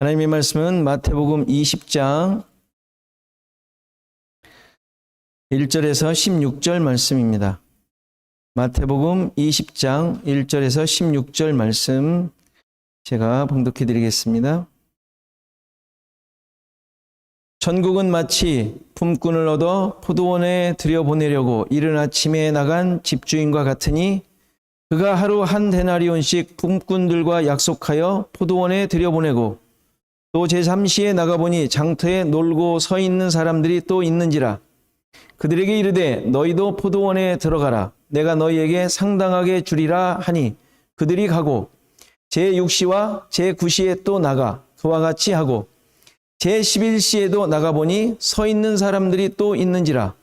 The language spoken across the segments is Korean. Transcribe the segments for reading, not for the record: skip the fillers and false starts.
하나님의 말씀은 마태복음 20장 1절에서 16절 말씀입니다. 마태복음 20장 1절에서 16절 말씀 제가 봉독해 드리겠습니다. 천국은 마치 품꾼을 얻어 포도원에 들여보내려고 이른 아침에 나간 집주인과 같으니 그가 하루 한 데나리온씩 품꾼들과 약속하여 포도원에 들여보내고 또 제3시에 나가보니 장터에 놀고 서 있는 사람들이 또 있는지라. 그들에게 이르되 너희도 포도원에 들어가라. 내가 너희에게 상당하게 주리라 하니 그들이 가고 제6시와 제9시에 또 나가 그와 같이 하고 제11시에도 나가보니 서 있는 사람들이 또 있는지라.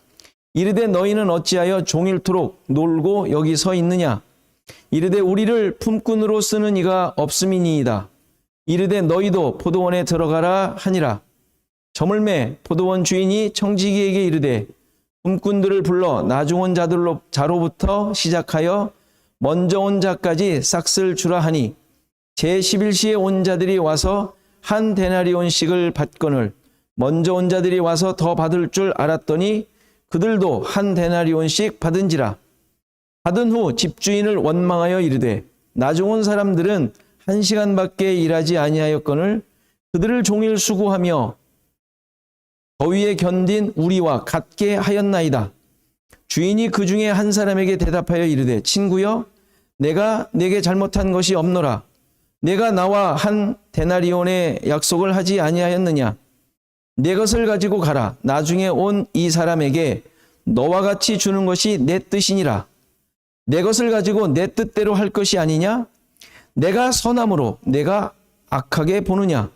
이르되 너희는 어찌하여 종일토록 놀고 여기 서 있느냐. 이르되 우리를 품꾼으로 쓰는 이가 없음이니이다. 이르되 너희도 포도원에 들어가라 하니라. 저물매 포도원 주인이 청지기에게 이르되 품꾼들을 불러 나중 온 자로부터 시작하여 먼저 온 자까지 싹쓸 주라 하니 제11시에 온 자들이 와서 한 데나리온씩을 받거늘 먼저 온 자들이 와서 더 받을 줄 알았더니 그들도 한 데나리온씩 받은지라. 받은 후 집주인을 원망하여 이르되 나중 온 사람들은 1시간밖에 일하지 아니하였거늘 그들을 종일 수고하며 더위에 견딘 우리와 같게 하였나이다. 주인이 그 중에 한 사람에게 대답하여 이르되 친구여 내가 내게 잘못한 것이 없노라. 내가 나와 한 데나리온의 약속을 하지 아니하였느냐. 내 것을 가지고 가라. 나중에 온 이 사람에게 너와 같이 주는 것이 내 뜻이니라. 내 것을 가지고 내 뜻대로 할 것이 아니냐. 내가 선함으로 내가 악하게 보느냐.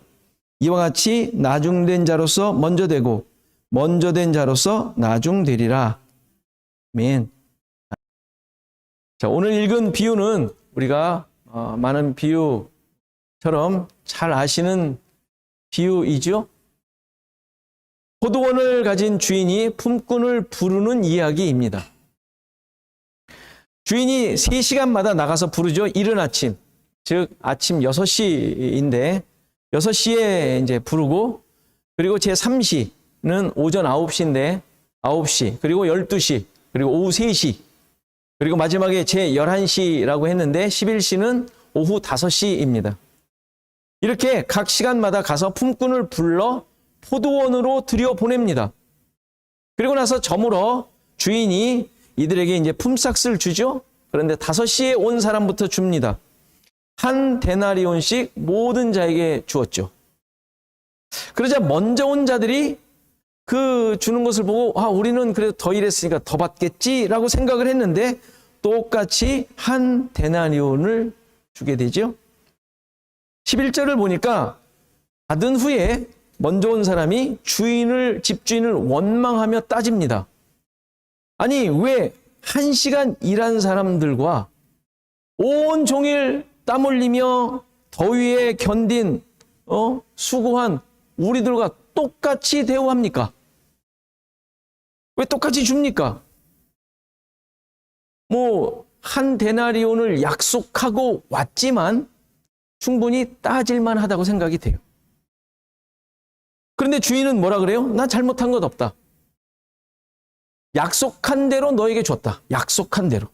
이와 같이 나중된 자로서 먼저 되고 먼저 된 자로서 나중되리라. 아멘. 자, 오늘 읽은 비유는 우리가 많은 비유처럼 잘 아시는 비유이죠. 포도원을 가진 주인이 품꾼을 부르는 이야기입니다. 주인이 3시간마다 나가서 부르죠. 이른 아침, 즉 아침 6시인데 6시에 이제 부르고, 그리고 제3시는 오전 9시인데 9시, 그리고 12시, 그리고 오후 3시, 그리고 마지막에 제11시라고 했는데 11시는 오후 5시입니다. 이렇게 각 시간마다 가서 품꾼을 불러 포도원으로 들여보냅니다. 그리고 나서 저물어 주인이 이들에게 이제 품삯을 주죠. 그런데 5시에 온 사람부터 줍니다. 한 데나리온씩 모든 자에게 주었죠. 그러자 먼저 온 자들이 그 주는 것을 보고 우리는 그래도 더 일했으니까 더 받겠지라고 생각을 했는데 똑같이 한 데나리온을 주게 되죠. 11절을 보니까 받은 후에 먼저 온 사람이 집주인을 원망하며 따집니다. 아니 왜 1시간 일한 사람들과 온 종일 땀 흘리며 더위에 견딘 수고한 우리들과 똑같이 대우합니까? 왜 똑같이 줍니까? 한 데나리온을 약속하고 왔지만 충분히 따질만 하다고 생각이 돼요. 그런데 주인은 뭐라 그래요? 나 잘못한 것 없다. 약속한 대로 너에게 줬다. 약속한 대로.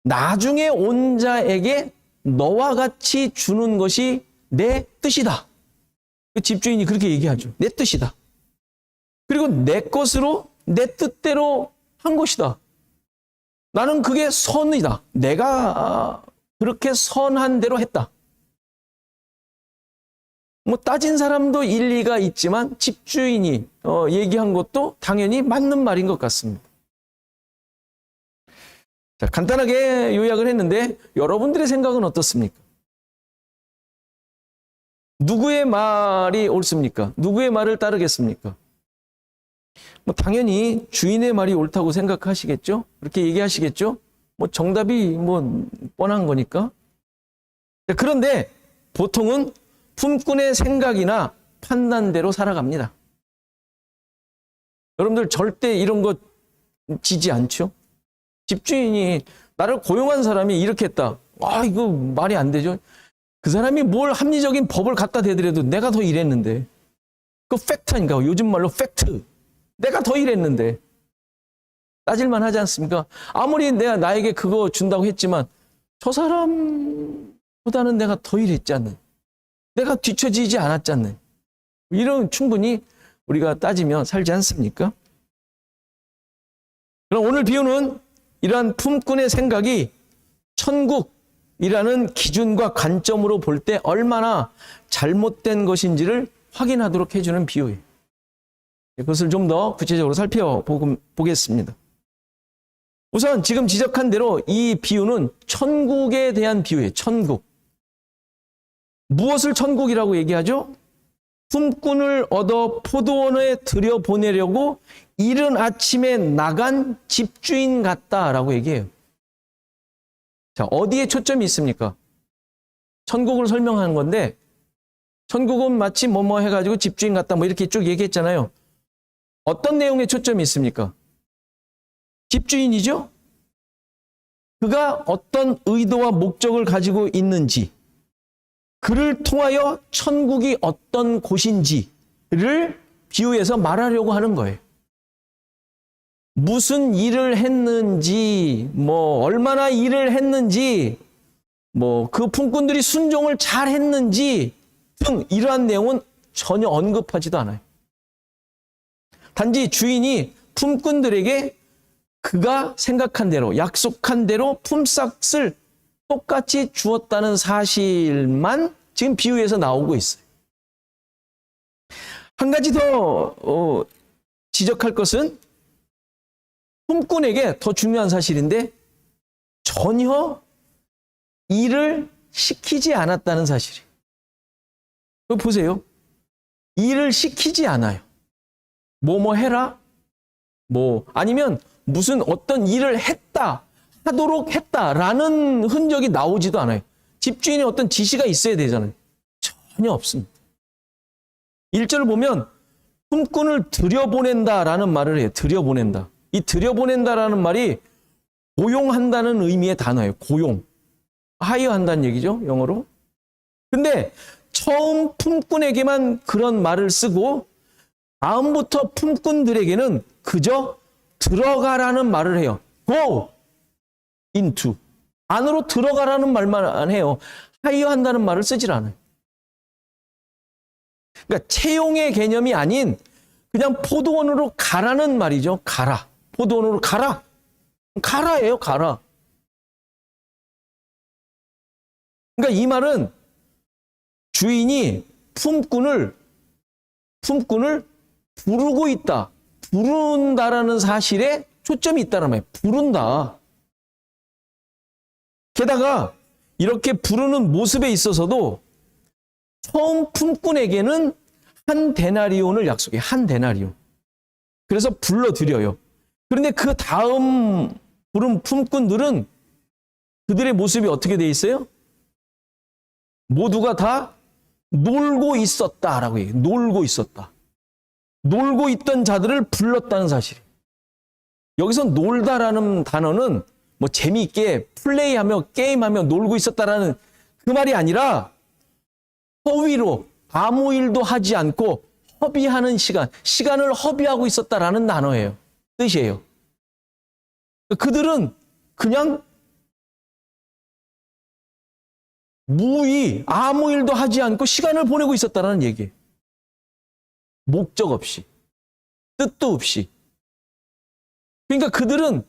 나중에 온 자에게 너와 같이 주는 것이 내 뜻이다. 그 집주인이 그렇게 얘기하죠. 내 뜻이다. 그리고 내 것으로 내 뜻대로 한 것이다. 나는 그게 선이다. 내가 그렇게 선한 대로 했다. 따진 사람도 일리가 있지만 집주인이 얘기한 것도 당연히 맞는 말인 것 같습니다. 자, 간단하게 요약을 했는데 여러분들의 생각은 어떻습니까? 누구의 말이 옳습니까? 누구의 말을 따르겠습니까? 당연히 주인의 말이 옳다고 생각하시겠죠? 그렇게 얘기하시겠죠? 정답이 뻔한 거니까. 자, 그런데 보통은 품꾼의 생각이나 판단대로 살아갑니다. 여러분들 절대 이런 거 지지 않죠? 집주인이 나를 고용한 사람이 이렇게 했다. 이거 말이 안 되죠. 그 사람이 뭘 합리적인 법을 갖다 대더라도 내가 더 일했는데. 그 팩트 아닌가? 요즘 말로 팩트. 내가 더 일했는데. 따질만 하지 않습니까? 아무리 내가 나에게 그거 준다고 했지만 저 사람보다는 내가 더 일했지 않는. 내가 뒤처지지 않았지 않는. 이런 충분히 우리가 따지면 살지 않습니까? 그럼 오늘 비유는 이러한 품꾼의 생각이 천국이라는 기준과 관점으로 볼 때 얼마나 잘못된 것인지를 확인하도록 해주는 비유예요. 그것을 좀 더 구체적으로 살펴보겠습니다. 우선 지금 지적한 대로 이 비유는 천국에 대한 비유예요. 천국. 무엇을 천국이라고 얘기하죠? 품꾼을 얻어 포도원에 들여보내려고 이른 아침에 나간 집주인 같다라고 얘기해요. 자, 어디에 초점이 있습니까? 천국을 설명하는 건데 천국은 마치 뭐뭐 해가지고 집주인 같다 뭐 이렇게 쭉 얘기했잖아요. 어떤 내용에 초점이 있습니까? 집주인이죠? 그가 어떤 의도와 목적을 가지고 있는지, 그를 통하여 천국이 어떤 곳인지를 비유해서 말하려고 하는 거예요. 무슨 일을 했는지, 얼마나 일을 했는지, 그 품꾼들이 순종을 잘 했는지 등 이러한 내용은 전혀 언급하지도 않아요. 단지 주인이 품꾼들에게 그가 생각한 대로, 약속한 대로 품삯을 똑같이 주었다는 사실만 지금 비유에서 나오고 있어요. 한 가지 더 지적할 것은 품꾼에게 더 중요한 사실인데 전혀 일을 시키지 않았다는 사실이에요. 보세요. 일을 시키지 않아요. 뭐뭐 해라? 아니면 무슨 어떤 일을 하도록 했다라는 흔적이 나오지도 않아요. 집주인의 어떤 지시가 있어야 되잖아요. 전혀 없습니다. 1절을 보면 품꾼을 들여보낸다라는 말을 해요. 들여보낸다. 이 들여보낸다라는 말이 고용한다는 의미의 단어예요. 고용. 하이어한다는 얘기죠. 영어로. 근데 처음 품꾼에게만 그런 말을 쓰고 다음부터 품꾼들에게는 그저 들어가라는 말을 해요. Go into. 안으로 들어가라는 말만 해요. 하이어한다는 말을 쓰질 않아요. 그러니까 채용의 개념이 아닌 그냥 포도원으로 가라는 말이죠. 가라. 포도원으로 가라. 가라예요. 가라. 그러니까 이 말은 주인이 품꾼을 부르고 있다. 부른다라는 사실에 초점이 있다는 말이에요. 부른다. 게다가 이렇게 부르는 모습에 있어서도 처음 품꾼에게는 한 데나리온을 약속해요. 한 데나리온. 그래서 불러드려요. 그런데 그 다음 부른 품꾼들은 그들의 모습이 어떻게 돼 있어요? 모두가 다 놀고 있었다라고 얘기해요. 놀고 있었다. 놀고 있던 자들을 불렀다는 사실이에요. 여기서 놀다라는 단어는 재미있게 플레이하며 게임하며 놀고 있었다라는 그 말이 아니라 허위로 아무 일도 하지 않고 허비하는 시간을 허비하고 있었다라는 단어예요. 뜻이에요. 그들은 그냥 무의 아무 일도 하지 않고 시간을 보내고 있었다라는 얘기예요. 목적 없이, 뜻도 없이. 그러니까 그들은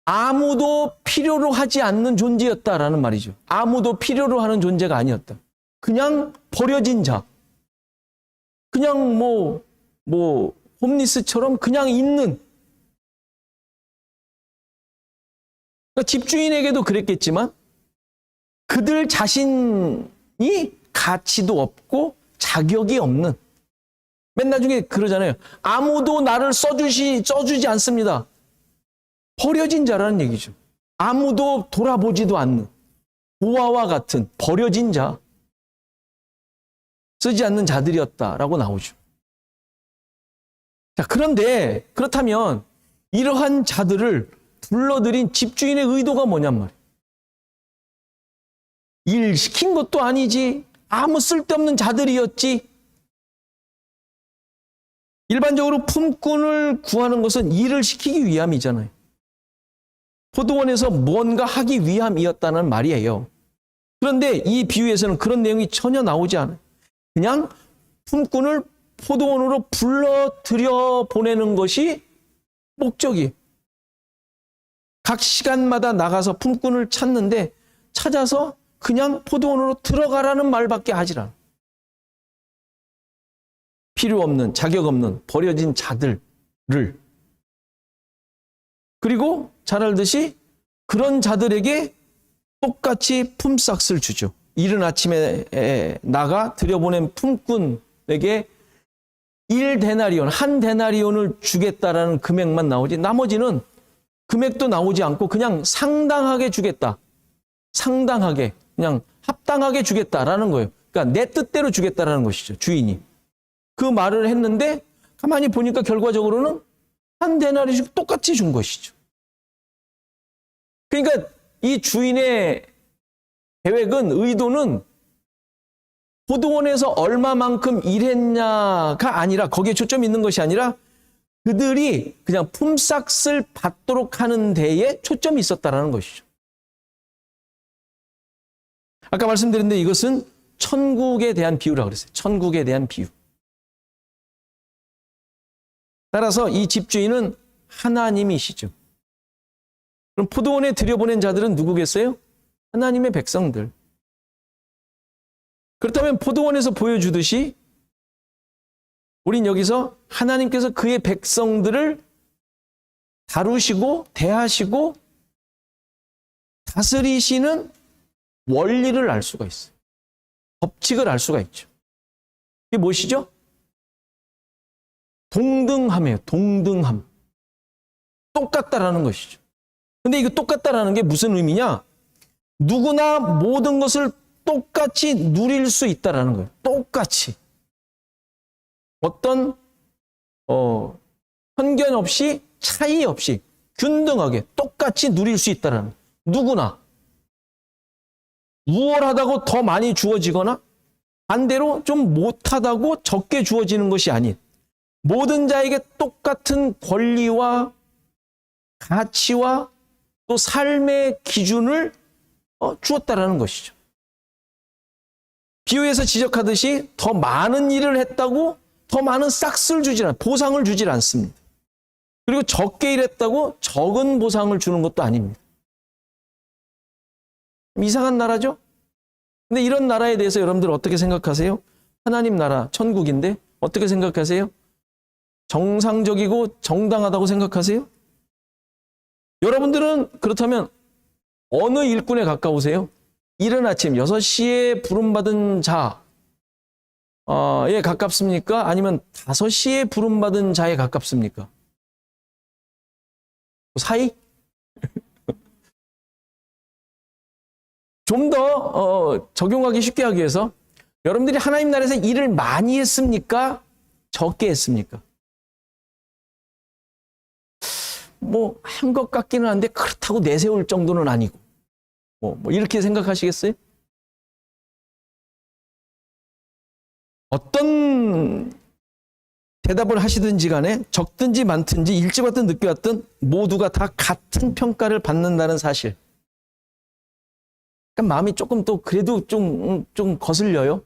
아무도 필요로 하지 않는 존재였다라는 말이죠. 아무도 필요로 하는 존재가 아니었다. 그냥 버려진 자. 그냥 홈리스처럼 그냥 있는. 그러니까 집주인에게도 그랬겠지만 그들 자신이 가치도 없고 자격이 없는. 맨 나중에 그러잖아요. 아무도 나를 써주지 않습니다. 버려진 자라는 얘기죠. 아무도 돌아보지도 않는 고아와 같은 버려진 자, 쓰지 않는 자들이었다라고 나오죠. 자, 그런데 그렇다면 이러한 자들을 불러들인 집주인의 의도가 뭐냔 말이에요. 일 시킨 것도 아니지. 아무 쓸데없는 자들이었지. 일반적으로 품꾼을 구하는 것은 일을 시키기 위함이잖아요. 포도원에서 뭔가 하기 위함이었다는 말이에요. 그런데 이 비유에서는 그런 내용이 전혀 나오지 않아요. 그냥 품꾼을 포도원으로 불러들여 보내는 것이 목적이. 각 시간마다 나가서 품꾼을 찾는데 찾아서 그냥 포도원으로 들어가라는 말밖에 하질 않아요. 필요 없는, 자격 없는, 버려진 자들을. 그리고 잘 알듯이 그런 자들에게 똑같이 품삯을 주죠. 이른 아침에 나가 들여보낸 품꾼에게 1데나리온, 한 데나리온을 주겠다라는 금액만 나오지 나머지는 금액도 나오지 않고 그냥 상당하게 주겠다. 상당하게, 그냥 합당하게 주겠다라는 거예요. 그러니까 내 뜻대로 주겠다라는 것이죠. 주인이. 그 말을 했는데 가만히 보니까 결과적으로는 한 데나리씩 똑같이 준 것이죠. 그러니까 이 주인의 계획은, 의도는 포도원에서 얼마만큼 일했냐가 아니라, 거기에 초점이 있는 것이 아니라 그들이 그냥 품삯을 받도록 하는 데에 초점이 있었다라는 것이죠. 아까 말씀드렸는데 이것은 천국에 대한 비유라고 그랬어요. 천국에 대한 비유. 따라서 이 집주인은 하나님이시죠. 그럼 포도원에 들여보낸 자들은 누구겠어요? 하나님의 백성들. 그렇다면 포도원에서 보여주듯이 우린 여기서 하나님께서 그의 백성들을 다루시고 대하시고 다스리시는 원리를 알 수가 있어요. 법칙을 알 수가 있죠. 이게 무엇이죠? 동등함이에요. 동등함. 똑같다라는 것이죠. 근데 이거 똑같다라는 게 무슨 의미냐? 누구나 모든 것을 똑같이 누릴 수 있다라는 거예요. 똑같이. 어떤 편견 없이, 차이 없이 균등하게 똑같이 누릴 수 있다라는 거예요. 누구나. 우월하다고 더 많이 주어지거나 반대로 좀 못하다고 적게 주어지는 것이 아닌, 모든 자에게 똑같은 권리와 가치와 또 삶의 기준을 주었다라는 것이죠. 비유에서 지적하듯이 더 많은 일을 했다고 더 많은 싹스를 주질 않아요. 보상을 주질 않습니다. 그리고 적게 일했다고 적은 보상을 주는 것도 아닙니다. 이상한 나라죠? 근데 이런 나라에 대해서 여러분들 어떻게 생각하세요? 하나님 나라, 천국인데 어떻게 생각하세요? 정상적이고 정당하다고 생각하세요? 여러분들은 그렇다면 어느 일꾼에 가까우세요? 이른 아침 6시에 부름받은 자에 가깝습니까? 아니면 5시에 부름받은 자에 가깝습니까? 사이? 좀 더 적용하기 쉽게 하기 위해서 여러분들이 하나님 나라에서 일을 많이 했습니까? 적게 했습니까? 뭐 한 것 같기는 한데 그렇다고 내세울 정도는 아니고 뭐 이렇게 생각하시겠어요? 어떤 대답을 하시든지 간에 적든지 많든지 일찍 왔든 늦게 왔든 모두가 다 같은 평가를 받는다는 사실. 그러니까 마음이 조금 또 그래도 좀 거슬려요.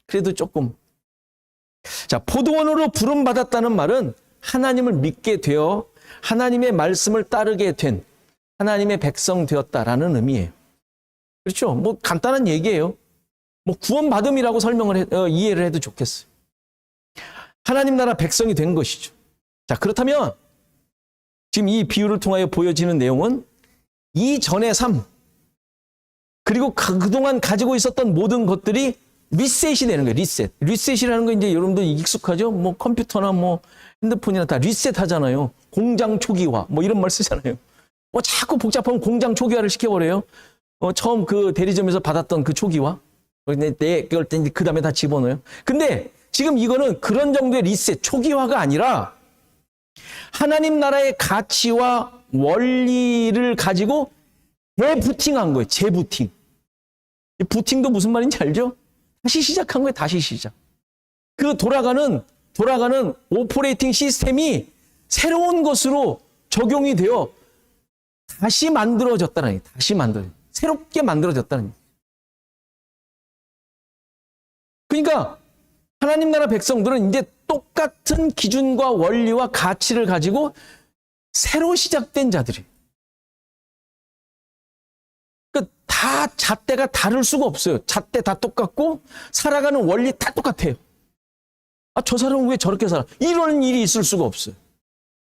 그래도 조금. 자, 포도원으로 부름받았다는 말은 하나님을 믿게 되어 하나님의 말씀을 따르게 된 하나님의 백성 되었다라는 의미예요. 그렇죠? 뭐 간단한 얘기예요. 뭐 구원받음이라고 이해를 해도 좋겠어요. 하나님 나라 백성이 된 것이죠. 자, 그렇다면 지금 이 비유를 통하여 보여지는 내용은 이전의 삶, 그리고 그동안 가지고 있었던 모든 것들이 리셋이 되는 거예요. 리셋. 리셋이라는 거 이제 여러분들 익숙하죠? 뭐 컴퓨터나 뭐 핸드폰이나 다 리셋 하잖아요. 공장 초기화. 뭐 이런 말 쓰잖아요. 뭐 자꾸 복잡하면 공장 초기화를 시켜버려요. 처음 그 대리점에서 받았던 그 초기화. 그걸 그 다음에 다 집어넣어요. 근데 지금 이거는 그런 정도의 리셋, 초기화가 아니라 하나님 나라의 가치와 원리를 가지고 재부팅한 거예요. 재부팅. 이 부팅도 무슨 말인지 알죠? 다시 시작한 거예요. 다시 시작. 그 돌아가는 오퍼레이팅 시스템이 새로운 것으로 적용이 되어 다시 만들어졌다는 얘기예요. 다시 새롭게 만들어졌다는 얘기예요. 그러니까 하나님 나라 백성들은 이제 똑같은 기준과 원리와 가치를 가지고 새로 시작된 자들이에요. 그러니까 다 잣대가 다를 수가 없어요. 잣대 다 똑같고 살아가는 원리 다 똑같아요. 아, 저 사람은 왜 저렇게 살아? 이런 일이 있을 수가 없어요.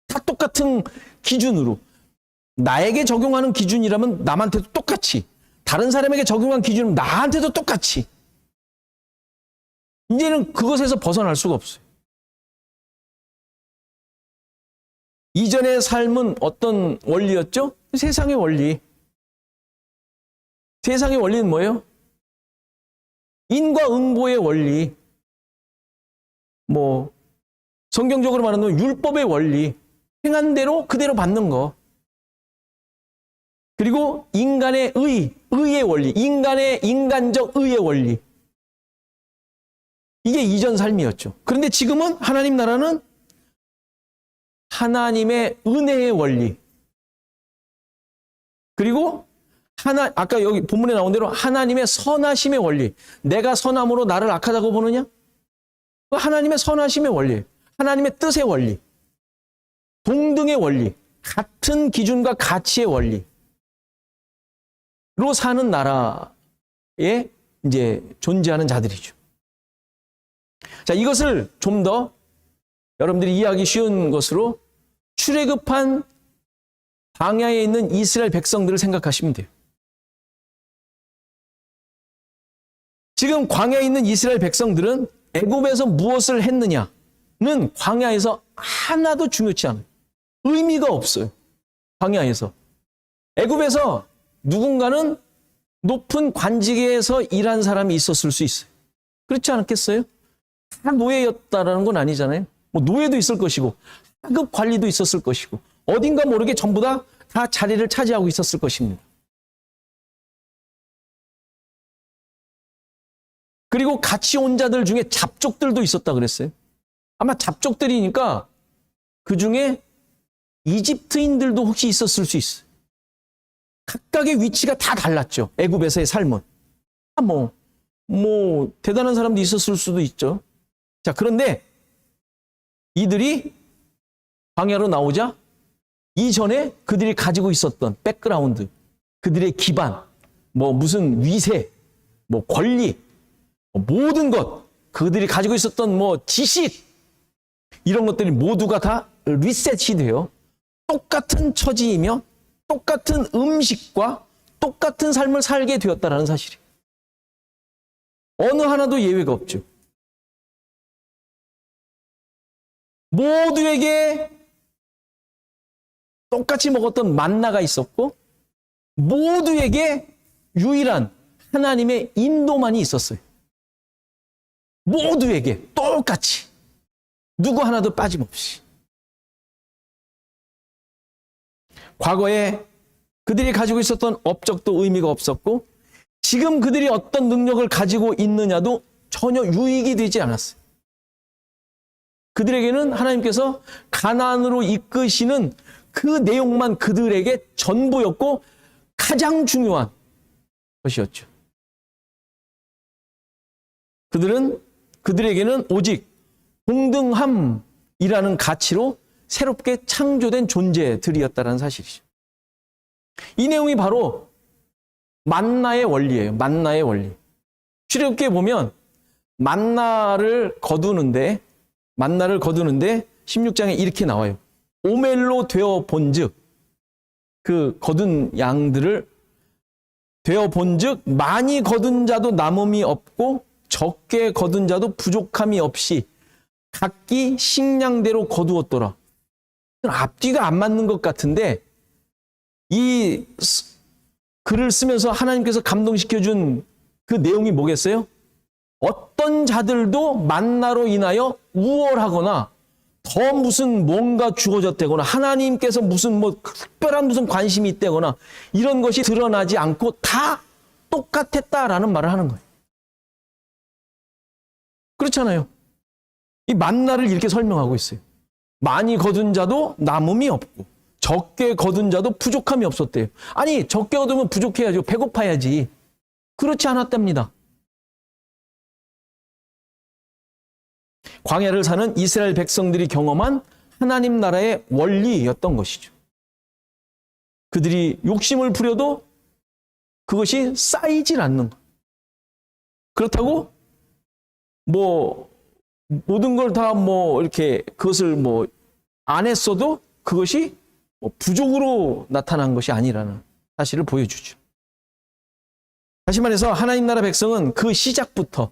다 똑같은 기준으로. 나에게 적용하는 기준이라면 남한테도 똑같이, 다른 사람에게 적용한 기준은 나한테도 똑같이. 이제는 그것에서 벗어날 수가 없어요. 이전의 삶은 어떤 원리였죠? 세상의 원리. 세상의 원리는 뭐예요? 인과응보의 원리. 성경적으로 말하면 율법의 원리. 행한 대로 그대로 받는 거. 그리고 인간의 의의 원리. 인간적 의의 원리. 이게 이전 삶이었죠. 그런데 지금은 하나님 나라는 하나님의 은혜의 원리. 그리고 아까 여기 본문에 나온 대로 하나님의 선하심의 원리. 내가 선함으로 나를 악하다고 보느냐? 하나님의 선하심의 원리. 하나님의 뜻의 원리. 동등의 원리. 같은 기준과 가치의 원리로 사는 나라에 이제 존재하는 자들이죠. 자, 이것을 좀 더 여러분들이 이해하기 쉬운 것으로 출애굽한 광야에 있는 이스라엘 백성들을 생각하시면 돼요. 지금 광야에 있는 이스라엘 백성들은 애굽에서 무엇을 했느냐는 광야에서 하나도 중요치 않아요. 의미가 없어요. 광야에서. 애굽에서 누군가는 높은 관직에서 일한 사람이 있었을 수 있어요. 그렇지 않겠어요? 다 노예였다라는 건 아니잖아요. 노예도 있을 것이고 하급 관리도 있었을 것이고 어딘가 모르게 전부 다 자리를 차지하고 있었을 것입니다. 그리고 같이 온 자들 중에 잡족들도 있었다 그랬어요. 아마 잡족들이니까 그 중에 이집트인들도 혹시 있었을 수 있어요. 각각의 위치가 다 달랐죠. 애굽에서의 삶은. 대단한 사람도 있었을 수도 있죠. 자, 그런데 이들이 광야로 나오자 이전에 그들이 가지고 있었던 백그라운드, 그들의 기반, 무슨 위세, 권리, 모든 것, 그들이 가지고 있었던 지식, 이런 것들이 모두가 다 리셋이 돼요. 똑같은 처지이며 똑같은 음식과 똑같은 삶을 살게 되었다는 사실이에요. 어느 하나도 예외가 없죠. 모두에게 똑같이 먹었던 만나가 있었고 모두에게 유일한 하나님의 인도만이 있었어요. 모두에게 똑같이. 누구 하나도 빠짐없이. 과거에 그들이 가지고 있었던 업적도 의미가 없었고 지금 그들이 어떤 능력을 가지고 있느냐도 전혀 유익이 되지 않았어요. 그들에게는 하나님께서 가나안으로 이끄시는 그 내용만 그들에게 전부였고 가장 중요한 것이었죠. 그들에게는 오직 동등함이라는 가치로 새롭게 창조된 존재들이었다는 사실이죠. 이 내용이 바로 만나의 원리예요. 만나의 원리. 출애굽기에 보면 만나를 거두는데 16장에 이렇게 나와요. 오멜로 되어 본즉 그 거둔 양들을 되어 본즉 많이 거둔 자도 남음이 없고 적게 거둔 자도 부족함이 없이 각기 식량대로 거두었더라. 앞뒤가 안 맞는 것 같은데 이 글을 쓰면서 하나님께서 감동시켜준 그 내용이 뭐겠어요? 어떤 자들도 만나로 인하여 우월하거나 더 무슨 뭔가 주어졌다거나 하나님께서 무슨 뭐 특별한 무슨 관심이 있다거나 이런 것이 드러나지 않고 다 똑같았다라는 말을 하는 거예요. 그렇잖아요. 이 만나를 이렇게 설명하고 있어요. 많이 거둔 자도 남음이 없고 적게 거둔 자도 부족함이 없었대요. 아니, 적게 거두면 부족해야죠. 배고파야지. 그렇지 않았답니다. 광야를 사는 이스라엘 백성들이 경험한 하나님 나라의 원리였던 것이죠. 그들이 욕심을 부려도 그것이 쌓이질 않는 것. 그렇다고 뭐 모든 걸 다 뭐 이렇게 그것을 뭐 안 했어도 그것이 뭐 부족으로 나타난 것이 아니라는 사실을 보여주죠. 다시 말해서 하나님 나라 백성은 그 시작부터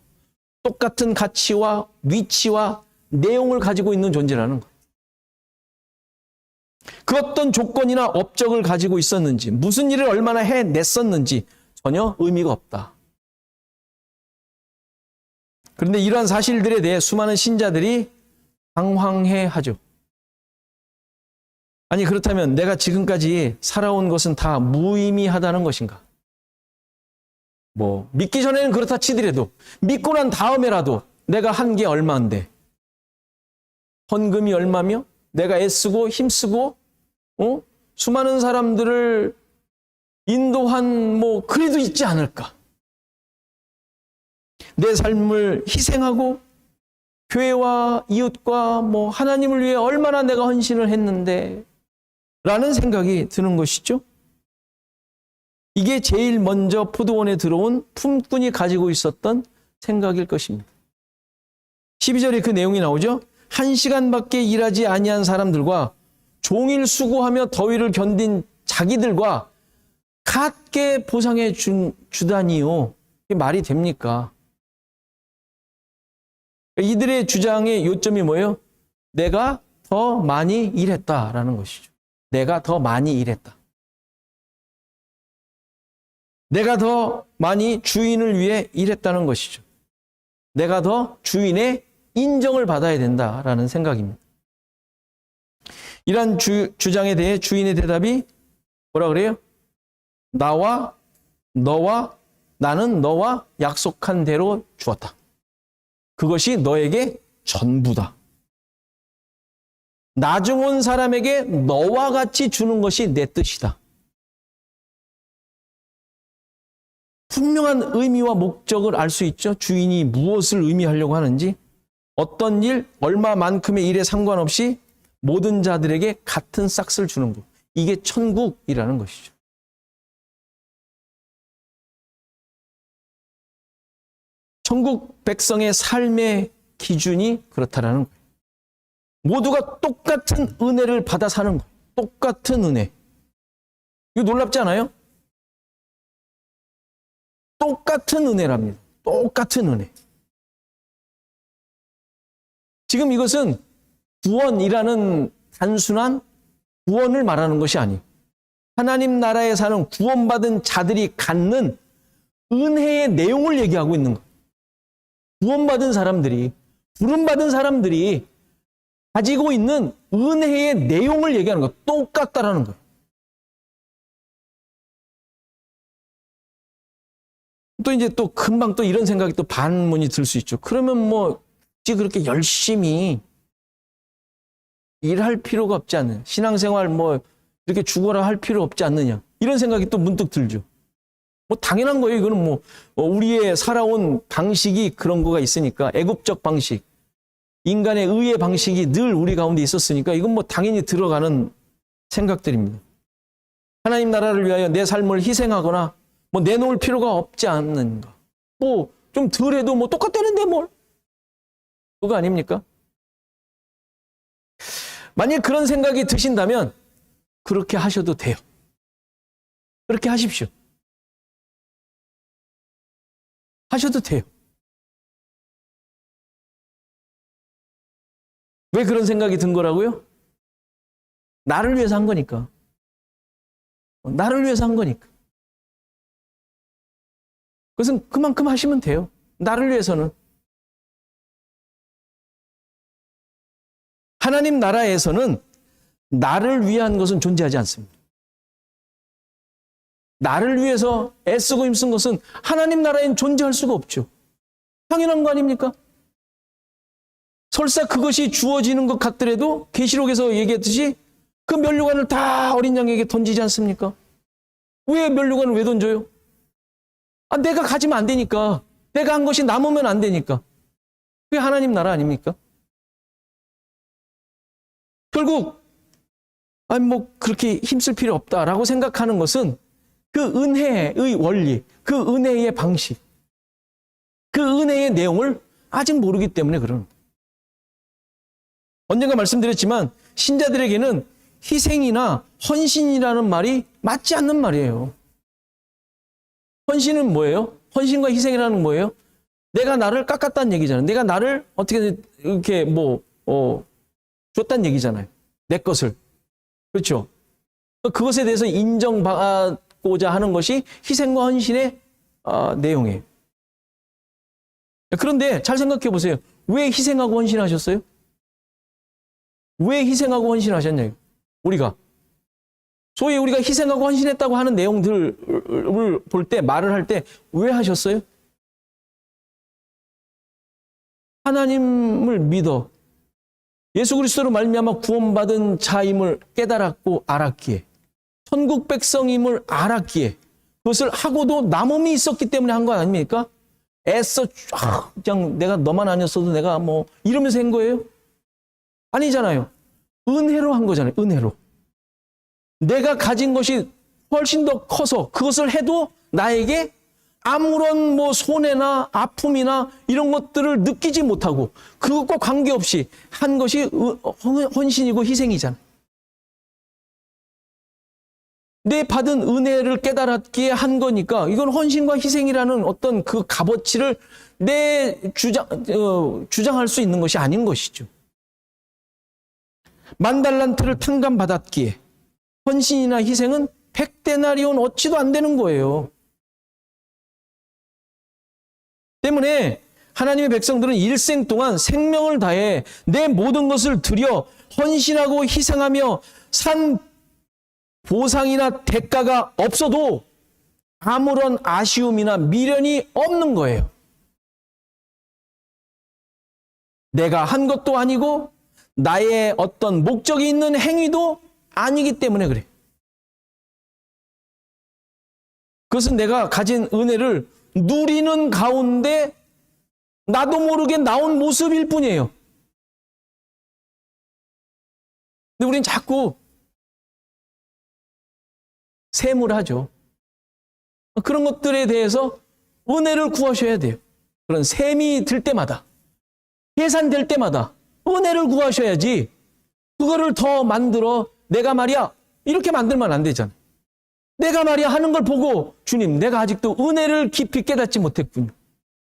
똑같은 가치와 위치와 내용을 가지고 있는 존재라는 거예요. 그 어떤 조건이나 업적을 가지고 있었는지, 무슨 일을 얼마나 해냈었는지 전혀 의미가 없다. 그런데 이러한 사실들에 대해 수많은 신자들이 당황해하죠. 아니, 그렇다면 내가 지금까지 살아온 것은 다 무의미하다는 것인가? 뭐 믿기 전에는 그렇다 치더라도 믿고 난 다음에라도 내가 한 게 얼마인데, 헌금이 얼마며 내가 애쓰고 힘쓰고 수많은 사람들을 인도한 뭐 그래도 있지 않을까? 내 삶을 희생하고 교회와 이웃과 뭐 하나님을 위해 얼마나 내가 헌신을 했는데 라는 생각이 드는 것이죠. 이게 제일 먼저 포도원에 들어온 품꾼이 가지고 있었던 생각일 것입니다. 12절에 그 내용이 나오죠. 1시간밖에 일하지 아니한 사람들과 종일 수고하며 더위를 견딘 자기들과 같게 보상해 주다니요. 이게 말이 됩니까? 이들의 주장의 요점이 뭐예요? 내가 더 많이 일했다라는 것이죠. 내가 더 많이 일했다. 내가 더 많이 주인을 위해 일했다는 것이죠. 내가 더 주인의 인정을 받아야 된다라는 생각입니다. 이러한 주장에 대해 주인의 대답이 뭐라 그래요? 나는 너와 약속한 대로 주었다. 그것이 너에게 전부다. 나중 온 사람에게 너와 같이 주는 것이 내 뜻이다. 분명한 의미와 목적을 알 수 있죠. 주인이 무엇을 의미하려고 하는지, 어떤 일, 얼마만큼의 일에 상관없이 모든 자들에게 같은 싹스를 주는 것. 이게 천국이라는 것이죠. 천국 백성의 삶의 기준이 그렇다라는 거예요. 모두가 똑같은 은혜를 받아 사는 거예요. 똑같은 은혜. 이거 놀랍지 않아요? 똑같은 은혜랍니다. 똑같은 은혜. 지금 이것은 구원이라는 단순한 구원을 말하는 것이 아니에요. 하나님 나라에 사는 구원받은 자들이 갖는 은혜의 내용을 얘기하고 있는 거예요. 구원받은 사람들이, 부름받은 사람들이 가지고 있는 은혜의 내용을 얘기하는 거예요. 똑같다라는 거예요. 또 이제 또 금방 또 이런 생각이 또 반문이 들 수 있죠. 그러면 뭐 굳이 그렇게 열심히 일할 필요가 없지 않느냐. 신앙생활 뭐 이렇게 죽어라 할 필요 없지 않느냐. 이런 생각이 또 문득 들죠. 뭐 당연한 거예요. 이거는 뭐 우리의 살아온 방식이 그런 거가 있으니까, 애굽적 방식, 인간의 의의 방식이 늘 우리 가운데 있었으니까 이건 뭐 당연히 들어가는 생각들입니다. 하나님 나라를 위하여 내 삶을 희생하거나 뭐 내놓을 필요가 없지 않는가. 뭐 좀 덜해도 뭐 똑같다는데 뭘. 그거 아닙니까? 만약 그런 생각이 드신다면 그렇게 하셔도 돼요. 그렇게 하십시오. 하셔도 돼요. 왜 그런 생각이 든 거라고요? 나를 위해서 한 거니까. 나를 위해서 한 거니까. 그것은 그만큼 하시면 돼요. 나를 위해서는. 하나님 나라에서는 나를 위한 것은 존재하지 않습니다. 나를 위해서 애쓰고 힘쓴 것은 하나님 나라엔 존재할 수가 없죠. 당연한 거 아닙니까? 설사 그것이 주어지는 것 같더라도 계시록에서 얘기했듯이 그 면류관을 다 어린 양에게 던지지 않습니까? 왜 면류관을 왜 던져요? 내가 가지면 안 되니까. 내가 한 것이 남으면 안 되니까. 그게 하나님 나라 아닙니까? 결국 그렇게 힘쓸 필요 없다라고 생각하는 것은 그 은혜의 원리, 그 은혜의 방식, 그 은혜의 내용을 아직 모르기 때문에 그러는 거예요. 언젠가 말씀드렸지만 신자들에게는 희생이나 헌신이라는 말이 맞지 않는 말이에요. 헌신은 뭐예요? 헌신과 희생이라는 뭐예요? 내가 나를 깎았다는 얘기잖아요. 내가 나를 어떻게 이렇게 줬다는 얘기잖아요. 내 것을. 그렇죠? 그것에 대해서 인정받고자 하는 것이 희생과 헌신의 내용이에요. 그런데 잘 생각해 보세요. 왜 희생하고 헌신하셨어요? 왜 희생하고 헌신하셨냐고. 우리가. 소위 우리가 희생하고 헌신했다고 하는 내용들을 볼 때, 말을 할 때 왜 하셨어요? 하나님을 믿어 예수 그리스도로 말미암아 구원받은 자임을 깨달았고 알았기에, 천국 백성임을 알았기에, 그것을 하고도 남음이 있었기 때문에 한 거 아닙니까? 애써 그냥 내가 너만 아니었어도 내가 이러면서 한 거예요? 아니잖아요. 은혜로 한 거잖아요. 은혜로. 내가 가진 것이 훨씬 더 커서 그것을 해도 나에게 아무런 손해나 아픔이나 이런 것들을 느끼지 못하고 그것과 관계없이 한 것이 헌신이고 희생이잖아요. 내 받은 은혜를 깨달았기에 한 거니까 이건 헌신과 희생이라는 어떤 그 값어치를 주장할 수 있는 것이 아닌 것이죠. 10,000달란트를 탕감받았기에 헌신이나 희생은 100데나리온 어치도 안 되는 거예요. 때문에 하나님의 백성들은 일생 동안 생명을 다해 내 모든 것을 들여 헌신하고 희생하며 산 보상이나 대가가 없어도 아무런 아쉬움이나 미련이 없는 거예요. 내가 한 것도 아니고 나의 어떤 목적이 있는 행위도 아니기 때문에 그래. 그것은 내가 가진 은혜를 누리는 가운데 나도 모르게 나온 모습일 뿐이에요. 근데 우린 자꾸 세물하죠. 그런 것들에 대해서 은혜를 구하셔야 돼요. 그런 셈이 들 때마다, 계산될 때마다 은혜를 구하셔야지 그거를 더 만들어 내가 말이야 이렇게 만들면 안 되잖아요. 내가 말이야 하는 걸 보고 주님 내가 아직도 은혜를 깊이 깨닫지 못했군요.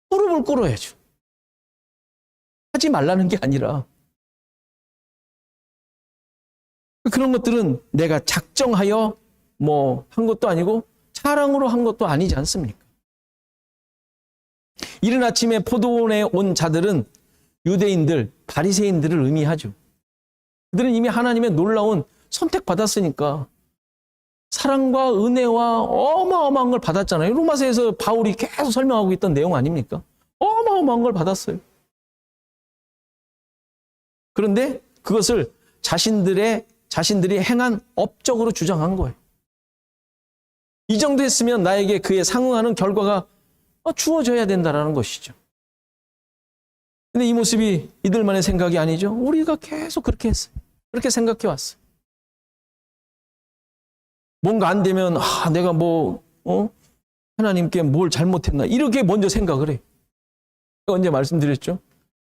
무릎을 꿇어야죠. 하지 말라는 게 아니라 그런 것들은 내가 작정하여 한 것도 아니고 자랑으로 한 것도 아니지 않습니까? 이른 아침에 포도원에 온 자들은 유대인들, 바리새인들을 의미하죠. 그들은 이미 하나님의 놀라운 선택받았으니까 사랑과 은혜와 어마어마한 걸 받았잖아요. 로마서에서 바울이 계속 설명하고 있던 내용 아닙니까? 어마어마한 걸 받았어요. 그런데 그것을 자신들이 행한 업적으로 주장한 거예요. 이 정도 했으면 나에게 그에 상응하는 결과가 주어져야 된다는 것이죠. 근데 이 모습이 이들만의 생각이 아니죠. 우리가 계속 그렇게 했어요. 그렇게 생각해 왔어요. 뭔가 안 되면 내가 하나님께 뭘 잘못했나 이렇게 먼저 생각을 해. 언제 말씀드렸죠?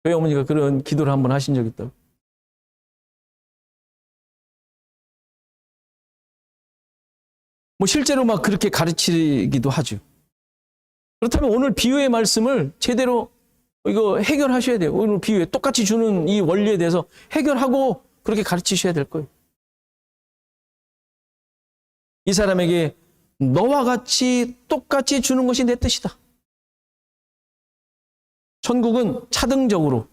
저희 어머니가 그런 기도를 한번 하신 적이 있다고. 실제로 막 그렇게 가르치기도 하죠. 그렇다면 오늘 비유의 말씀을 제대로 이거 해결하셔야 돼요. 오늘 비유에 똑같이 주는 이 원리에 대해서 해결하고 그렇게 가르치셔야 될 거예요. 이 사람에게 너와 같이 똑같이 주는 것이 내 뜻이다. 천국은 차등적으로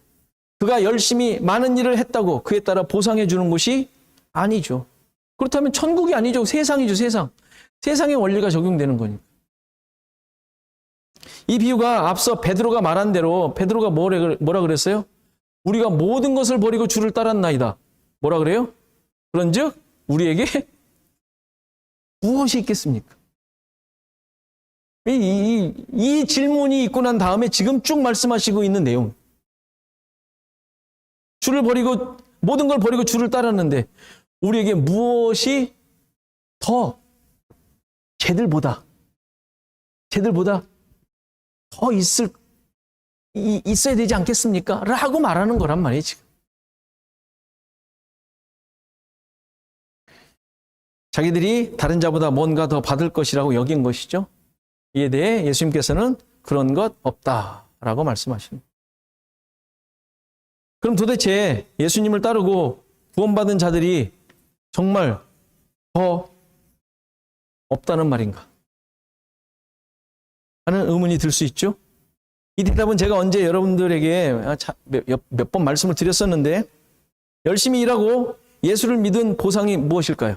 그가 열심히 많은 일을 했다고 그에 따라 보상해 주는 것이 아니죠. 그렇다면 천국이 아니죠. 세상이죠, 세상. 세상의 원리가 적용되는 거니까. 이 비유가 앞서 베드로가 말한 대로 베드로가 뭐라 그랬어요? 우리가 모든 것을 버리고 주를 따랐나이다. 뭐라 그래요? 그런즉 우리에게 무엇이 있겠습니까? 이 질문이 있고 난 다음에 지금 쭉 말씀하시고 있는 내용. 주를 버리고 모든 걸 버리고 주를 따랐는데 우리에게 무엇이 더 쟤들보다 더 있어야 되지 않겠습니까? 라고 말하는 거란 말이에요, 지금. 자기들이 다른 자보다 뭔가 더 받을 것이라고 여긴 것이죠. 이에 대해 예수님께서는 그런 것 없다라고 말씀하십니다. 그럼 도대체 예수님을 따르고 구원받은 자들이 정말 더 없다는 말인가? 하는 의문이 들 수 있죠. 이 대답은 제가 언제 여러분들에게 몇 번 말씀을 드렸었는데 열심히 일하고 예수를 믿은 보상이 무엇일까요?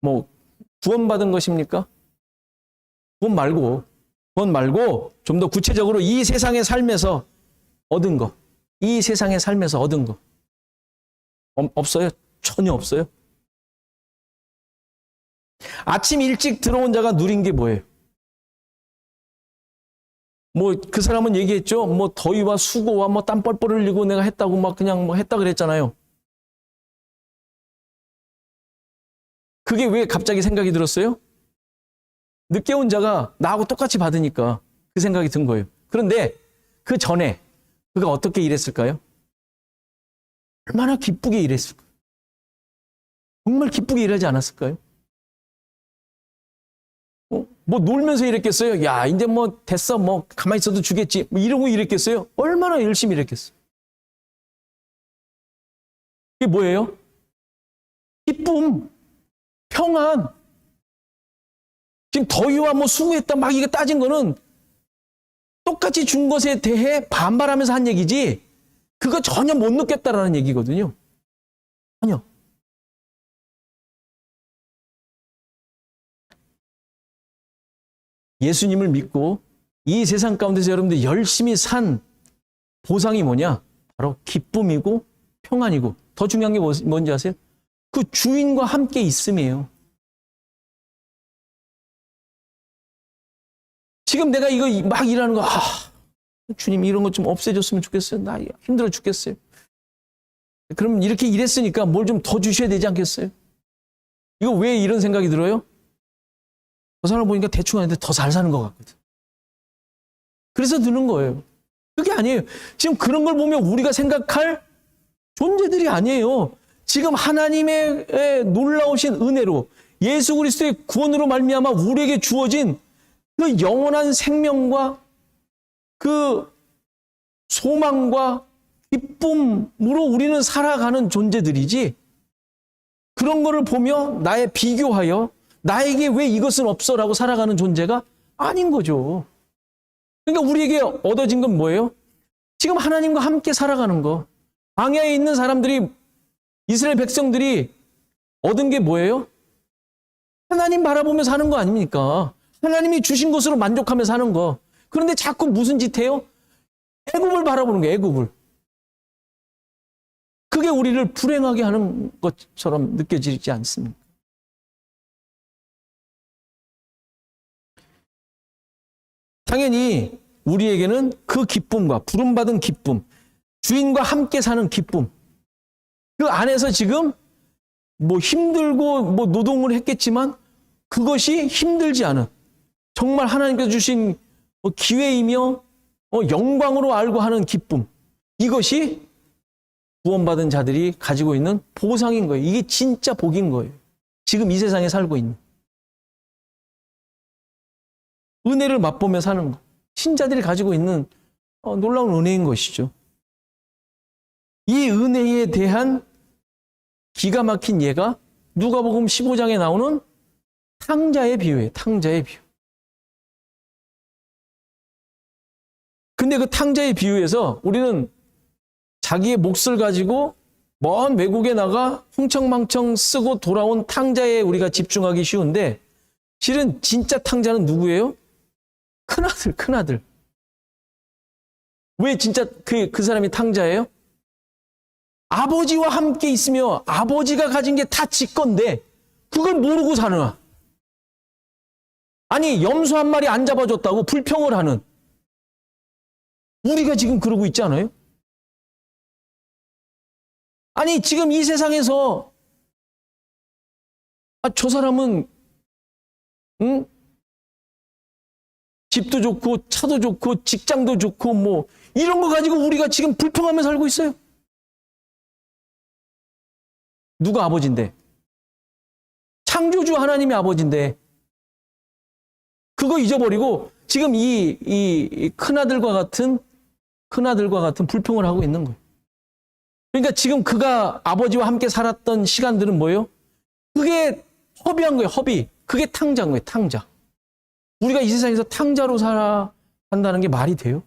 뭐 구원받은 것입니까? 구원 말고 좀 더 구체적으로 이 세상의 삶에서 얻은 거, 이 세상의 삶에서 얻은 거 없어요? 전혀 없어요. 아침 일찍 들어온 자가 누린 게 뭐예요? 뭐 그 사람은 얘기했죠. 뭐 더위와 수고와 뭐 땀 뻘뻘 흘리고 내가 했다고 막 그냥 뭐 했다 그랬잖아요. 그게 왜 갑자기 생각이 들었어요? 늦게 온 자가 나하고 똑같이 받으니까 그 생각이 든 거예요. 그런데 그 전에 그가 어떻게 일했을까요? 얼마나 기쁘게 일했을까요? 정말 기쁘게 일하지 않았을까요? 뭐 놀면서 일했겠어요? 야, 이제 뭐 됐어. 뭐 가만히 있어도 주겠지. 뭐 이러고 일했겠어요? 얼마나 열심히 일했겠어요? 이게 뭐예요? 기쁨, 평안. 지금 더위와 뭐 수고했다 막 이게 따진 거는 똑같이 준 것에 대해 반발하면서 한 얘기지 그거 전혀 못 느꼈다라는 얘기거든요. 전혀. 예수님을 믿고 이 세상 가운데서 여러분들 열심히 산 보상이 뭐냐? 바로 기쁨이고 평안이고 더 중요한 게 뭔지 아세요? 그 주인과 함께 있음이에요. 지금 내가 이거 막 일하는 거, 주님 이런 것 좀 없애줬으면 좋겠어요. 나 힘들어 죽겠어요. 그럼 이렇게 일했으니까 뭘 좀 더 주셔야 되지 않겠어요? 이거 왜 이런 생각이 들어요? 저 사람 보니까 대충 하는데 더 잘 사는 것 같거든. 그래서 드는 거예요. 그게 아니에요. 지금 그런 걸 보면 우리가 생각할 존재들이 아니에요. 지금 하나님의 놀라우신 은혜로 예수 그리스도의 구원으로 말미암아 우리에게 주어진 그 영원한 생명과 그 소망과 기쁨으로 우리는 살아가는 존재들이지 그런 거를 보며 나에 비교하여 나에게 왜 이것은 없어라고 살아가는 존재가 아닌 거죠. 그러니까 우리에게 얻어진 건 뭐예요? 지금 하나님과 함께 살아가는 거. 광야에 있는 사람들이 이스라엘 백성들이 얻은 게 뭐예요? 하나님 바라보며 사는 거 아닙니까? 하나님이 주신 것으로 만족하며 사는 거. 그런데 자꾸 무슨 짓 해요? 애굽을 바라보는 거예요. 애굽을. 그게 우리를 불행하게 하는 것처럼 느껴지지 않습니까? 당연히 우리에게는 그 기쁨과 부름받은 기쁨, 주인과 함께 사는 기쁨, 그 안에서 지금 뭐 힘들고 뭐 노동을 했겠지만 그것이 힘들지 않은 정말 하나님께서 주신 기회이며 영광으로 알고 하는 기쁨, 이것이 구원받은 자들이 가지고 있는 보상인 거예요. 이게 진짜 복인 거예요. 지금 이 세상에 살고 있는. 은혜를 맛보며 사는 것. 신자들이 가지고 있는 놀라운 은혜인 것이죠. 이 은혜에 대한 기가 막힌 예가 누가복음 15장에 나오는 탕자의 비유예요. 탕자의 비유. 근데 그 탕자의 비유에서 우리는 자기의 몫을 가지고 먼 외국에 나가 흥청망청 쓰고 돌아온 탕자에 우리가 집중하기 쉬운데 실은 진짜 탕자는 누구예요? 큰아들, 큰아들. 왜 진짜 그 사람이 탕자예요? 아버지와 함께 있으며 아버지가 가진 게 다 지 건데 그걸 모르고 사느냐. 아니 염소 한 마리 안 잡아줬다고 불평을 하는 우리가 지금 그러고 있지 않아요? 아니 지금 이 세상에서 저 사람은 집도 좋고 차도 좋고 직장도 좋고 뭐 이런 거 가지고 우리가 지금 불평하며 살고 있어요. 누가 아버지인데? 창조주 하나님이 아버지인데 그거 잊어버리고 지금 이 큰아들과 같은 불평을 하고 있는 거예요. 그러니까 지금 그가 아버지와 함께 살았던 시간들은 뭐예요? 그게 허비한 거예요, 허비. 그게 탕자인 거예요, 탕자. 우리가 이 세상에서 탕자로 살아간다는 게 말이 돼요?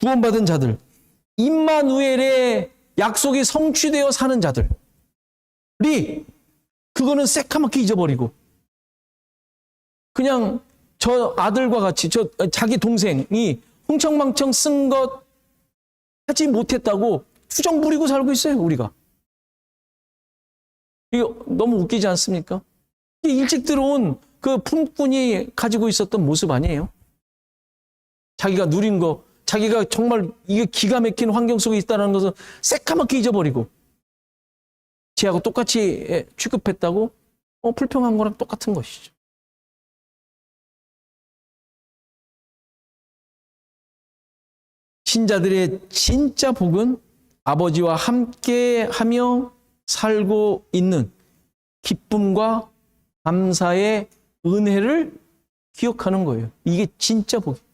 구원받은 자들, 임마누엘의 약속이 성취되어 사는 자들이 그거는 새카맣게 잊어버리고 그냥 저 아들과 같이 자기 동생이 흥청망청 쓴 것 하지 못했다고 투정 부리고 살고 있어요, 우리가. 이거 너무 웃기지 않습니까? 일찍 들어온 그 품꾼이 가지고 있었던 모습 아니에요? 자기가 누린 거, 자기가 정말 이게 기가 막힌 환경 속에 있다는 것을 새까맣게 잊어버리고 지하고 똑같이 취급했다고 불평한 거랑 똑같은 것이죠. 신자들의 진짜 복은 아버지와 함께하며 살고 있는 기쁨과 감사의 은혜를 기억하는 거예요. 이게 진짜 복이에요.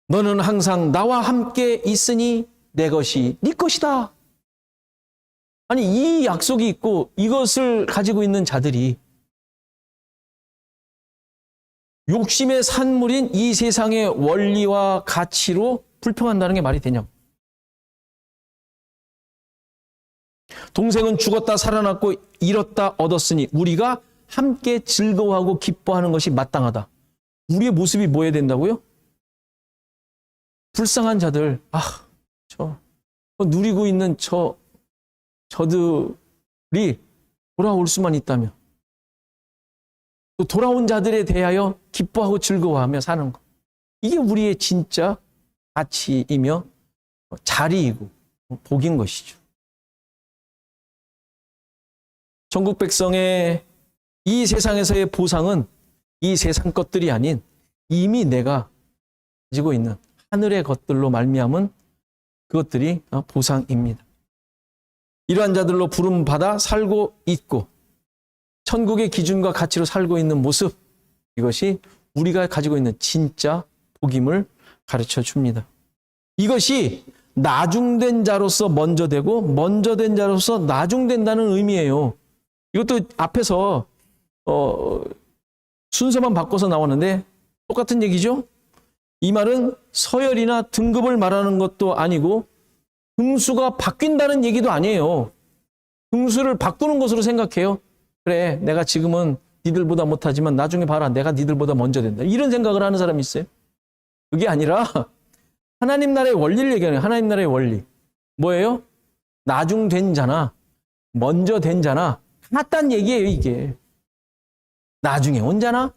너는 항상 나와 함께 있으니 내 것이 네 것이다. 아니 이 약속이 있고 이것을 가지고 있는 자들이 욕심의 산물인 이 세상의 원리와 가치로 불평한다는 게 말이 되냐고. 동생은 죽었다 살아났고 잃었다 얻었으니 우리가 함께 즐거워하고 기뻐하는 것이 마땅하다. 우리의 모습이 뭐여야 된다고요? 불쌍한 자들, 저 누리고 있는 저들이 돌아올 수만 있다면 또 돌아온 자들에 대하여 기뻐하고 즐거워하며 사는 것. 이게 우리의 진짜 가치이며 자리이고 복인 것이죠. 전국 백성의 이 세상에서의 보상은 이 세상 것들이 아닌 이미 내가 가지고 있는 하늘의 것들로 말미암은 그것들이 보상입니다. 이러한 자들로 부름받아 살고 있고 천국의 기준과 가치로 살고 있는 모습, 이것이 우리가 가지고 있는 진짜 복임을 가르쳐 줍니다. 이것이 나중된 자로서 먼저 되고 먼저 된 자로서 나중된다는 의미예요. 이것도 앞에서 순서만 바꿔서 나오는데 똑같은 얘기죠. 이 말은 서열이나 등급을 말하는 것도 아니고 등수가 바뀐다는 얘기도 아니에요. 등수를 바꾸는 것으로 생각해요. 그래, 내가 지금은 니들보다 못하지만 나중에 봐라, 내가 니들보다 먼저 된다. 이런 생각을 하는 사람이 있어요. 그게 아니라 하나님 나라의 원리를 얘기하는 거예요. 하나님 나라의 원리. 뭐예요? 나중된 자나 먼저 된 자나 같다는 얘기예요, 이게. 나중에 온 자나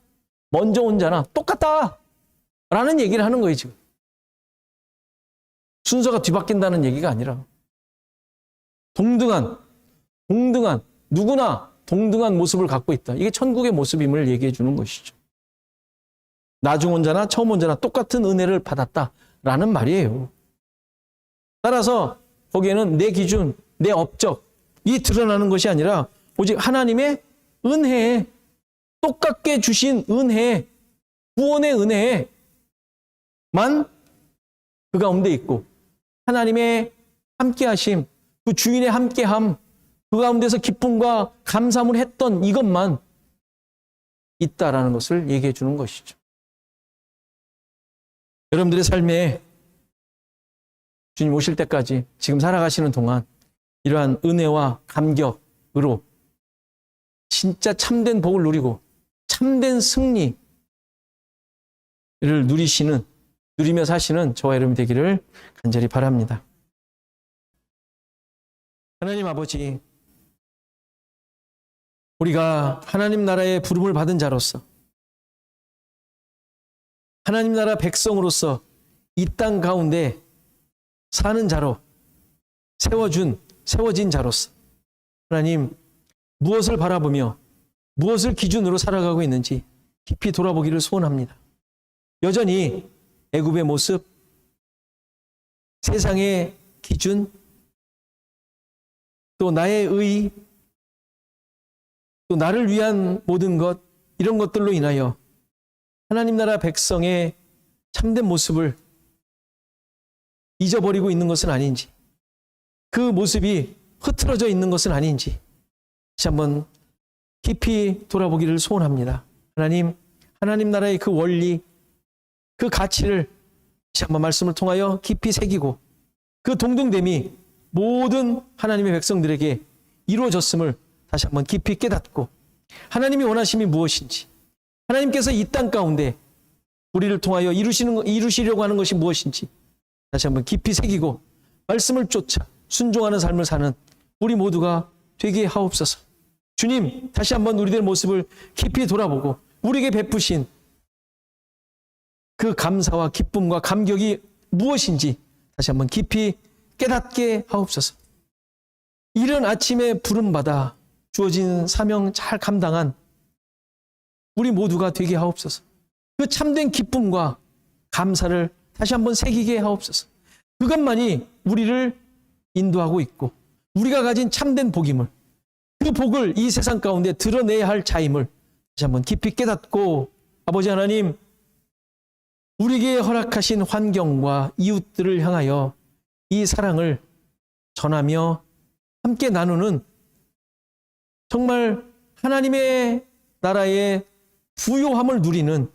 먼저 온 자나 똑같다 라는 얘기를 하는 거예요, 지금. 순서가 뒤바뀐다는 얘기가 아니라 동등한 누구나 동등한 모습을 갖고 있다. 이게 천국의 모습임을 얘기해 주는 것이죠. 나중 온 자나 처음 온 자나 똑같은 은혜를 받았다라는 말이에요. 따라서 거기에는 내 기준, 내 업적이 드러나는 것이 아니라 오직 하나님의 은혜에 똑같게 주신 은혜, 구원의 은혜만 그 가운데 있고 하나님의 함께하심, 그 주인의 함께함, 그 가운데서 기쁨과 감사함을 했던 이것만 있다라는 것을 얘기해 주는 것이죠. 여러분들의 삶에 주님 오실 때까지 지금 살아가시는 동안 이러한 은혜와 감격으로 진짜 참된 복을 누리고 참된 승리를 누리며 사시는 저와 여러분 되기를 간절히 바랍니다. 하나님 아버지, 우리가 하나님 나라의 부름을 받은 자로서 하나님 나라 백성으로서 이 땅 가운데 사는 자로 세워진 자로서 하나님 무엇을 바라보며 무엇을 기준으로 살아가고 있는지 깊이 돌아보기를 소원합니다. 여전히 애굽의 모습, 세상의 기준, 또 나의 의, 또 나를 위한 모든 것, 이런 것들로 인하여 하나님 나라 백성의 참된 모습을 잊어버리고 있는 것은 아닌지, 그 모습이 흐트러져 있는 것은 아닌지 다시 한번 깊이 돌아보기를 소원합니다. 하나님 나라의 그 원리, 그 가치를 다시 한번 말씀을 통하여 깊이 새기고 그 동등됨이 모든 하나님의 백성들에게 이루어졌음을 다시 한번 깊이 깨닫고 하나님이 원하심이 무엇인지, 하나님께서 이 땅 가운데 우리를 통하여 이루시려고 하는 것이 무엇인지 다시 한번 깊이 새기고 말씀을 쫓아 순종하는 삶을 사는 우리 모두가 되게 하옵소서. 주님, 다시 한번 우리들 모습을 깊이 돌아보고 우리에게 베푸신 그 감사와 기쁨과 감격이 무엇인지 다시 한번 깊이 깨닫게 하옵소서. 이른 아침에 부름받아 주어진 사명 잘 감당한 우리 모두가 되게 하옵소서. 그 참된 기쁨과 감사를 다시 한번 새기게 하옵소서. 그것만이 우리를 인도하고 있고 우리가 가진 참된 복임을, 그 복을 이 세상 가운데 드러내야 할 자임을 다시 한번 깊이 깨닫고 아버지 하나님, 우리에게 허락하신 환경과 이웃들을 향하여 이 사랑을 전하며 함께 나누는 정말 하나님의 나라의 부요함을 누리는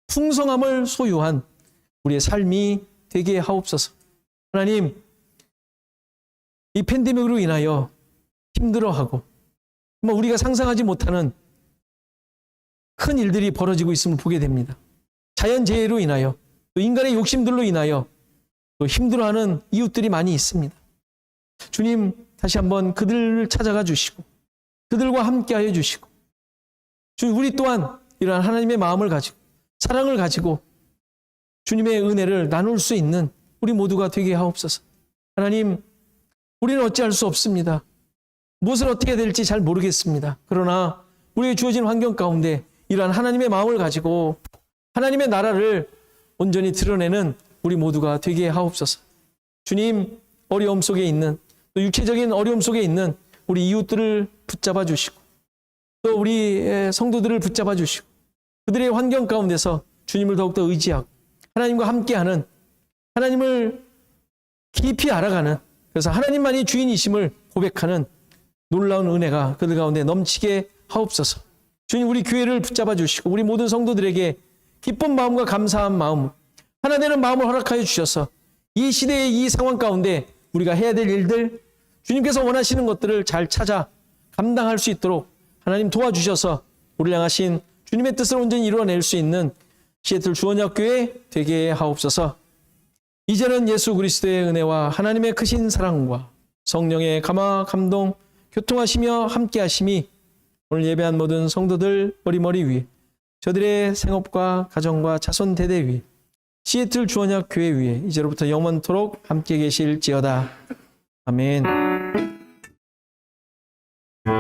풍성함을 소유한 우리의 삶이 되게 하옵소서. 하나님, 이 팬데믹으로 인하여 힘들어하고 정말 우리가 상상하지 못하는 큰 일들이 벌어지고 있음을 보게 됩니다. 자연재해로 인하여 또 인간의 욕심들로 인하여 또 힘들어하는 이웃들이 많이 있습니다. 주님, 다시 한번 그들을 찾아가 주시고 그들과 함께하여 주시고 주님, 우리 또한 이러한 하나님의 마음을 가지고 사랑을 가지고 주님의 은혜를 나눌 수 있는 우리 모두가 되게 하옵소서. 하나님, 우리는 어찌할 수 없습니다. 무엇을 어떻게 해야 될지 잘 모르겠습니다. 그러나 우리에게 주어진 환경 가운데 이러한 하나님의 마음을 가지고 하나님의 나라를 온전히 드러내는 우리 모두가 되게 하옵소서. 주님, 어려움 속에 있는, 또 육체적인 어려움 속에 있는 우리 이웃들을 붙잡아 주시고 또 우리 성도들을 붙잡아 주시고 그들의 환경 가운데서 주님을 더욱더 의지하고 하나님과 함께하는, 하나님을 깊이 알아가는, 그래서 하나님만이 주인이심을 고백하는 놀라운 은혜가 그들 가운데 넘치게 하옵소서. 주님, 우리 교회를 붙잡아 주시고 우리 모든 성도들에게 기쁜 마음과 감사한 마음, 하나 되는 마음을 허락하여 주셔서 이 시대의 이 상황 가운데 우리가 해야 될 일들, 주님께서 원하시는 것들을 잘 찾아 감당할 수 있도록 하나님 도와주셔서 우리를 향하신 주님의 뜻을 온전히 이루어낼 수 있는 시애틀 주원역교회 되게 하옵소서. 이제는 예수 그리스도의 은혜와 하나님의 크신 사랑과 성령의 감화 감동 교통하시며 함께하심이 오늘 예배한 모든 성도들 머리머리 위에, 저들의 생업과 가정과 자손 대대 위에, 시애틀 주원역 교회 위에 이제로부터 영원토록 함께 계실지어다. 아멘.